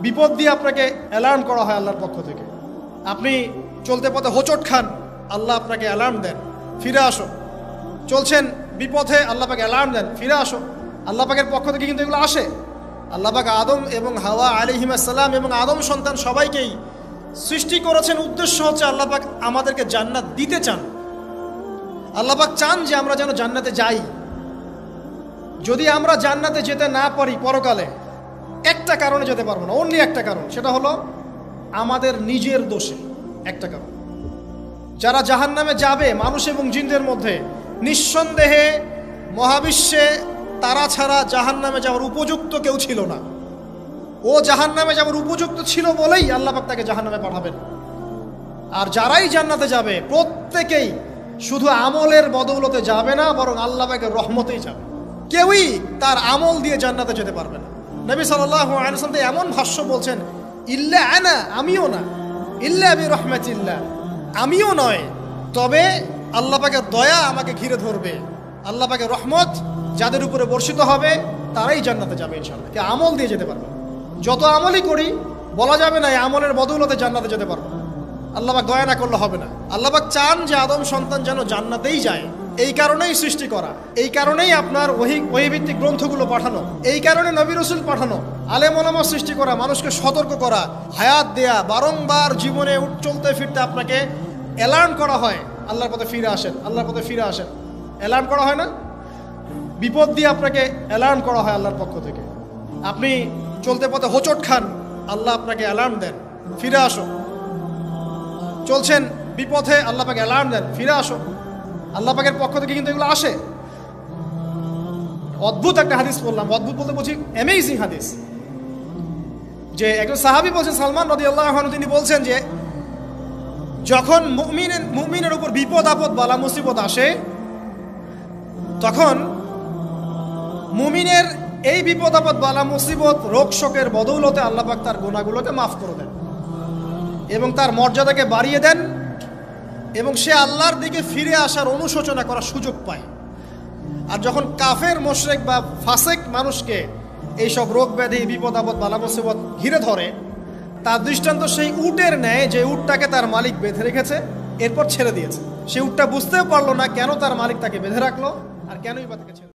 বিপদ দিয়ে আপনাকে অ্যালার্ম করা হয় আল্লাহর পক্ষ থেকে। আপনি চলতে পথে হোঁচট খান, আল্লাহ আপনাকে অ্যালার্ম দেন, ফিরে আসো। চলছেন বিপথে, আল্লাহ পাক অ্যালার্ম দেন, ফিরে আসো। আল্লাহ পাকের পক্ষ থেকে কিন্তু এগুলো আসে। আল্লাহ পাক আদম এবং হাওয়া আলাইহিস সালাম এবং আদম সন্তান সবাইকেই সৃষ্টি করেছেন। উদ্দেশ্য হচ্ছে আল্লাহ পাক আমাদেরকে জান্নাত দিতে চান। আল্লাহ পাক চান যে আমরা যেন জান্নাতে যাই। যদি আমরা জান্নাতে যেতে না পারি পরকালে, একটা কারণে যেতে পারবো না, অনলি একটা কারণ, সেটা হলো আমাদের নিজের দোষে। একটা কারণ, যারা জাহান্নামে যাবে মানুষ এবং জিনদের মধ্যে, নিঃসন্দেহে মহাবিশ্বে তারা ছাড়া জাহান্নামে যাওয়ার উপযুক্ত কেউ ছিল না। ও জাহান্নামে যাওয়ার উপযুক্ত ছিল বলেই আল্লাহ পাক তাকে জাহান্নামে পাঠাবেন। আর যারাই জান্নাতে যাবে প্রত্যেকেই শুধু আমলের বদৌলতে যাবে না, বরং আল্লাহ পাকের রহমতেই যাবে। কেউই তার আমল দিয়ে জান্নাতে যেতে পারবে না। নবী সাল্লাল্লাহু আলাইহি ওয়াসাল্লাম এমন ভাষ্য বলছেন, ইল্লা আনা, আমিও না, ইল্লা বিরহমাতিল্লাহ, আমিও নয়, তবে আল্লাহ পাকের দয়া আমাকে ঘিরে ধরবে। আল্লাহ পাকের রহমত যাদের উপরে বর্ষিত হবে তারাই জান্নাতে যাবে ইনশাআল্লাহ। কে আমল দিয়ে যেতে পারবে। যত আমলই করি বলা যাবে না এই আমলের বদৌলতে জান্নাতে যেতে পারবো। আল্লাহ পাক দয়া না করলে হবে না। আল্লাহ পাক চান যে আদম সন্তান যেন জান্নাতেই যায়। এই কারণেই সৃষ্টি করা, এই কারণেই আপনার ওহীভিত্তিক গ্রন্থগুলো পাঠানো, এই কারণে নবী রাসূল পাঠানো, আলেম ওলামা সৃষ্টি করা, মানুষকে সতর্ক করা, হায়াত দেয়া, বারংবার জীবনে চলতে ফিরতে আপনাকে অ্যালার্ম করা হয়, আল্লাহর পথে ফিরে আসেন, আল্লাহর পথে ফিরে আসেন। অ্যালার্ম করা হয় না? বিপদ দিয়ে আপনাকে অ্যালার্ম করা হয় আল্লাহর পক্ষ থেকে। আপনি চলতে পথে হোঁচট খান, আল্লাহ আপনাকে অ্যালার্ম দেন, ফিরে আসো। চলছেন বিপথে, আল্লাহ পাক অ্যালার্ম দেন, ফিরে আসো। আল্লাহ পাকের পক্ষ থেকে কিন্তু এগুলো আসে। অদ্ভুত একটা হাদিস বললাম, অদ্ভুত বলতে বলছি অ্যামেজিং হাদিস, যে একজন সাহাবী বলছেন, সালমান রাদিয়াল্লাহু আনহু, তিনি বলছেন যে যখন মুমিনের উপর বিপদ আপদ বালা মুসিবত আসে, তখন মুমিনের এই বিপদ আপদ বালা মুসিবত রোগ শোকের বদৌলতে আল্লাহ পাক তার গুনাহগুলোকে মাফ করে দেন এবং তার মর্যাদাকে বাড়িয়ে দেন, এবং সে আল্লাহর দিকে ফিরে আসার অনুশোচনা করার সুযোগ পায়। আর যখন কাফের মুশরিক বা ফাসিক মানুষকে এইসব রোগ ব্যাধি বিপদ আপদ বালা মুসিবত ঘিরে ধরে, তার দৃষ্টান্ত সেই উটের ন্যায় যে উটটাকে তার মালিক বেঁধে রেখেছে, এরপর ছেড়ে দিয়েছে। সে উটটা বুঝতেও পারলো না কেন তার মালিক তাকে বেঁধে রাখলো আর কেনই বা তাকে ছেড়ে